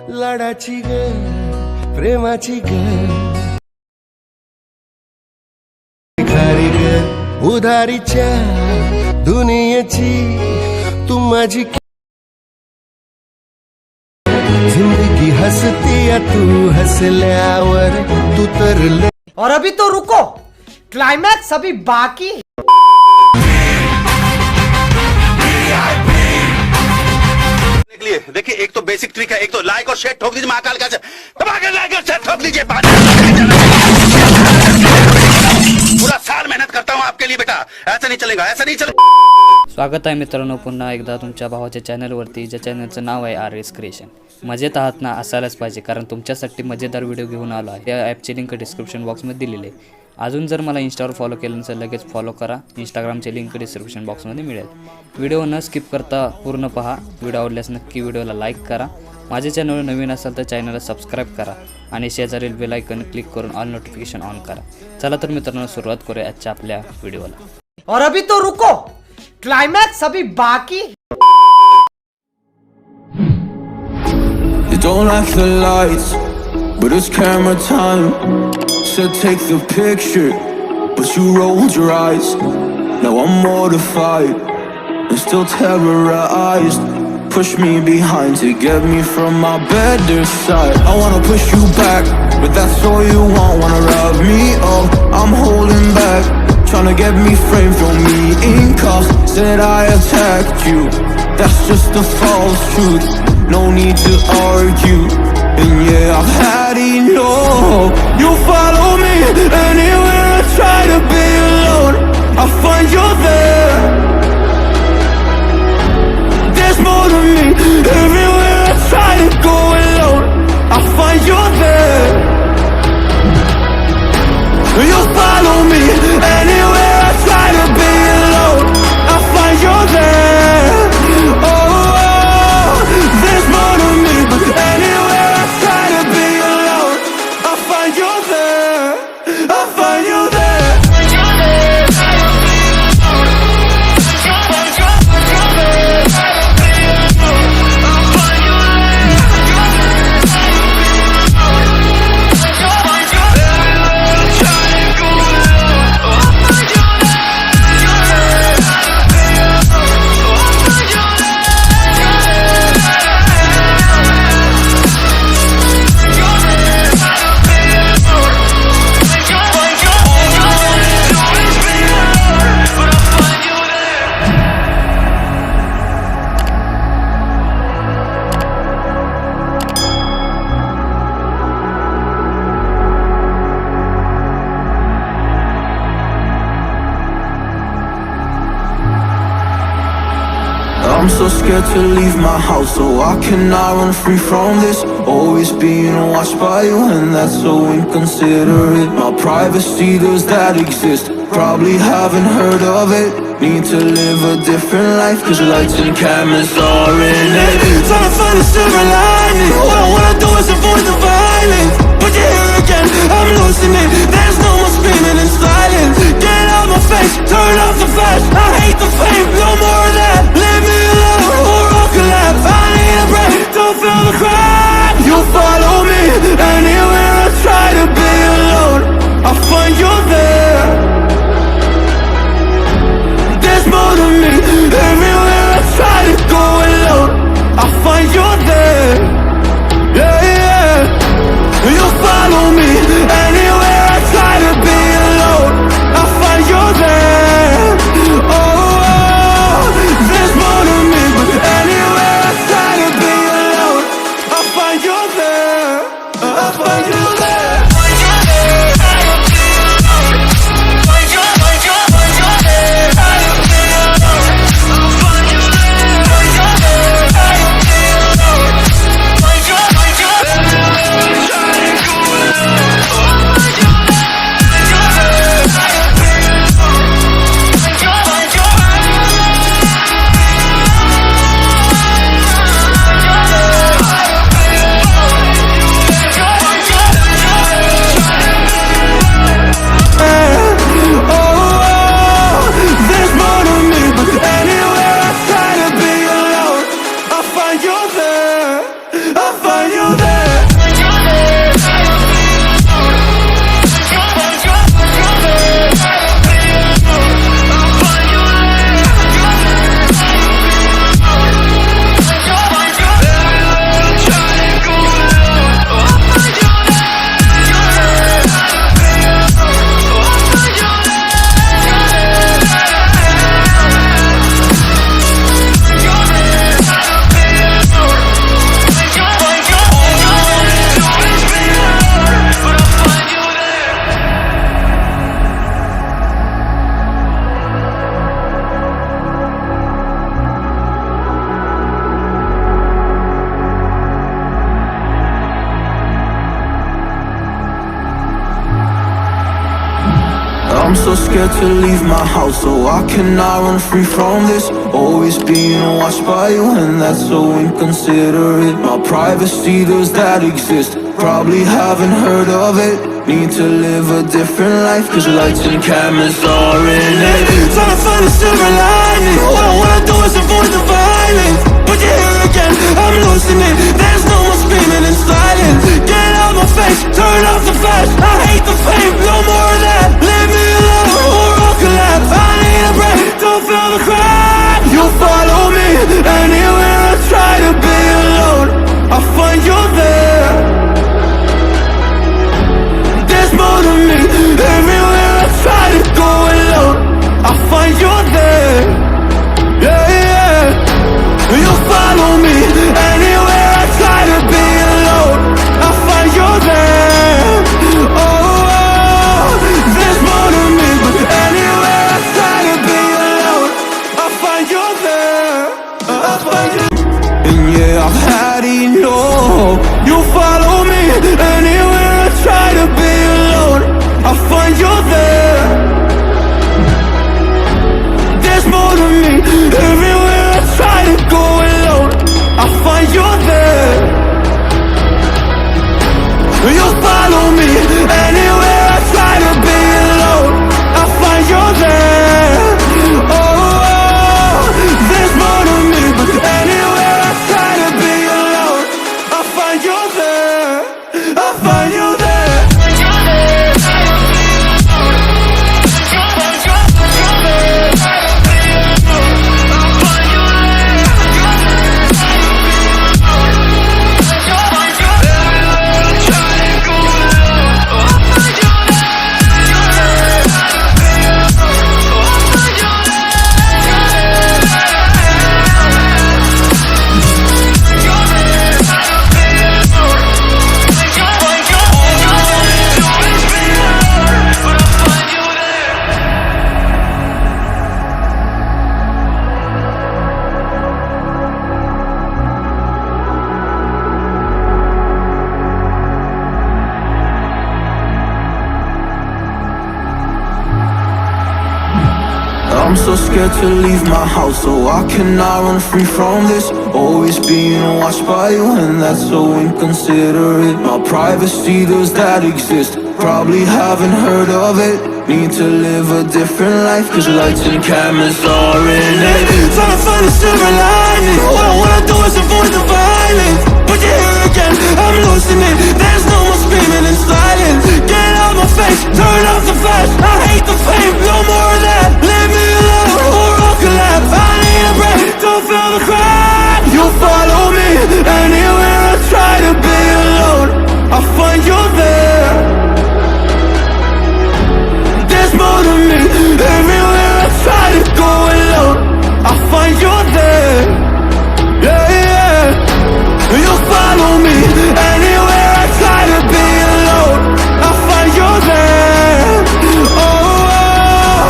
लाडाची ग प्रेमाची ग भिकारी ग उधारीच्या दुनियेची तू माझी जिंदगी हसती या तू हसल्यावर तू तर और अभी तो रुको, क्लाइमैक्स अभी बाकी। देखिए एक तो बेसिक ट्रिक है, एक तो लाइक और शेयर ठोक दीजिए महाकाल का दबा के लाइक और शेयर ठोक दीजिए। पूरा साल मेहनत करता हूँ आपके लिए बेटा, ऐसा नहीं चलेगा, ऐसा नहीं चलेगा। स्वागत आहे मित्रांनो पुन्हा एकदा तुमच्या भावाच्या चॅनलवरती, ज्या चॅनलचं नाव आहे RS क्रिएशन। मजेत आहात ना? असायलाच पाहिजे, कारण तुमच्यासाठी मजेदार व्हिडिओ घेऊन आलो आहे। त्या ॲपची लिंक डिस्क्रिप्शन बॉक्समध्ये दिलेली आहे। अजून जर मला इंस्टावर फॉलो केलं नसेल लगेच फॉलो करा। इंस्टाग्रामची लिंक डिस्क्रिप्शन बॉक्समध्ये मिळेल। व्हिडिओ न स्किप करता पूर्ण पहा। व्हिडिओ आवडल्यास नक्की व्हिडिओला लाईक करा। माझ्या चॅनलवर नवीन असाल तर चॅनलला सबस्क्राईब करा आणि शेजारील बेल आयकॉन क्लिक करून ऑल नोटिफिकेशन ऑन करा। चला तर मित्रांनो सुरुवात करूया आजच्या आपल्या व्हिडिओला। और अभी तो रुको, क्लाइमैक्स अभी बाकी। You don't like the lights, but it's camera time. Said take the picture, but you rolled your eyes. Now I'm mortified and still terrorized. Push me behind to get me from my better side. I wanna push you back, but that's all you want. Wanna wrap me up, I'm holding back. Tryna get me framed, throw me in cuffs. Said I attacked you, that's just a false truth. No need to argue, and yeah, I've had enough. You follow me anywhere I try to be alone, I find you there. There's more than me, everywhere I try to go alone, I find you there. You follow me anywhere I try to be alone, I find you there. Oh, there's more to me, but anywhere I try to be alone, I find you there. I find you there. I'm so scared to leave my house, so I cannot run free from this. Always being watched by you, and that's so inconsiderate. My privacy, does that exist? Probably haven't heard of it. Need to live a different life, cause lights and cameras are in it. Trying to find a silver lining, all I wanna do is avoid the violence. But you're here again, I'm losing it. There's no more screaming in silence. Get out my face, turn off the flash. I hate the fame, no more of that. Leave me alone, or I'll collapse. I need a break, don't feel the crack. You follow me anywhere I try to be alone, I find you there. There's more to me, everywhere I try to go alone, I find you there. Yeah, yeah. You follow me anywhere I try to be alone, I find you there. Oh, scared to leave my house, so I cannot run free from this. Always being watched by you, and that's so inconsiderate. My privacy, does that exist? Probably haven't heard of it. Need to live a different life, cause lights and cameras are in it. Trying to find a silver lining. All I wanna do is avoid the violence, but you're here again, I'm losing it. There's no more screaming in silence. Get out my face, turn off the flash. I hate the fame, no more of that. Leave me alone or I'll collapse. I need a break, don't feel the crack. You follow me anywhere I try to be alone, I find you there. There's more to me. Everywhere I try to go alone, I find you there. Yeah, yeah. You follow me anywhere I try to be alone, I find you there. Oh, there's more to me, but anywhere I try to be alone, I find you there. I find you. And yeah, I've had enough. You follow me anywhere I try to be alone, I find you there. There's more to me. Everywhere I try to go alone, I find you there. You follow me anywhere I try to be alone, I find you there. Oh, there's more to me, but anywhere I try to be alone, I find you there. I find you there. I'm so scared to leave my house, so I cannot run free from this. Always being watched by you, and that's so inconsiderate. My privacy, does that exist? Probably haven't heard of it. Need to live a different life, cause lights and cameras are in it. Trying to find a silver lining. All I wanna do is avoid the violence, but you're here again, I'm losing it. There's no more screaming in silence. Get out my face, turn off the flash. I hate the fame, no more of that. Leave me alone or I'll collapse. I need a break, don't feel the crack. You follow me anywhere I try to be alone, I find you there. There's more to me. Everywhere I try to go alone, I find you there. Yeah, yeah. You follow me anywhere I try to be alone, I find you there. Oh,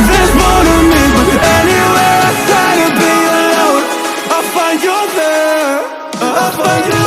there's more to me, but anywhere I try to be alone, I find you there. I find you.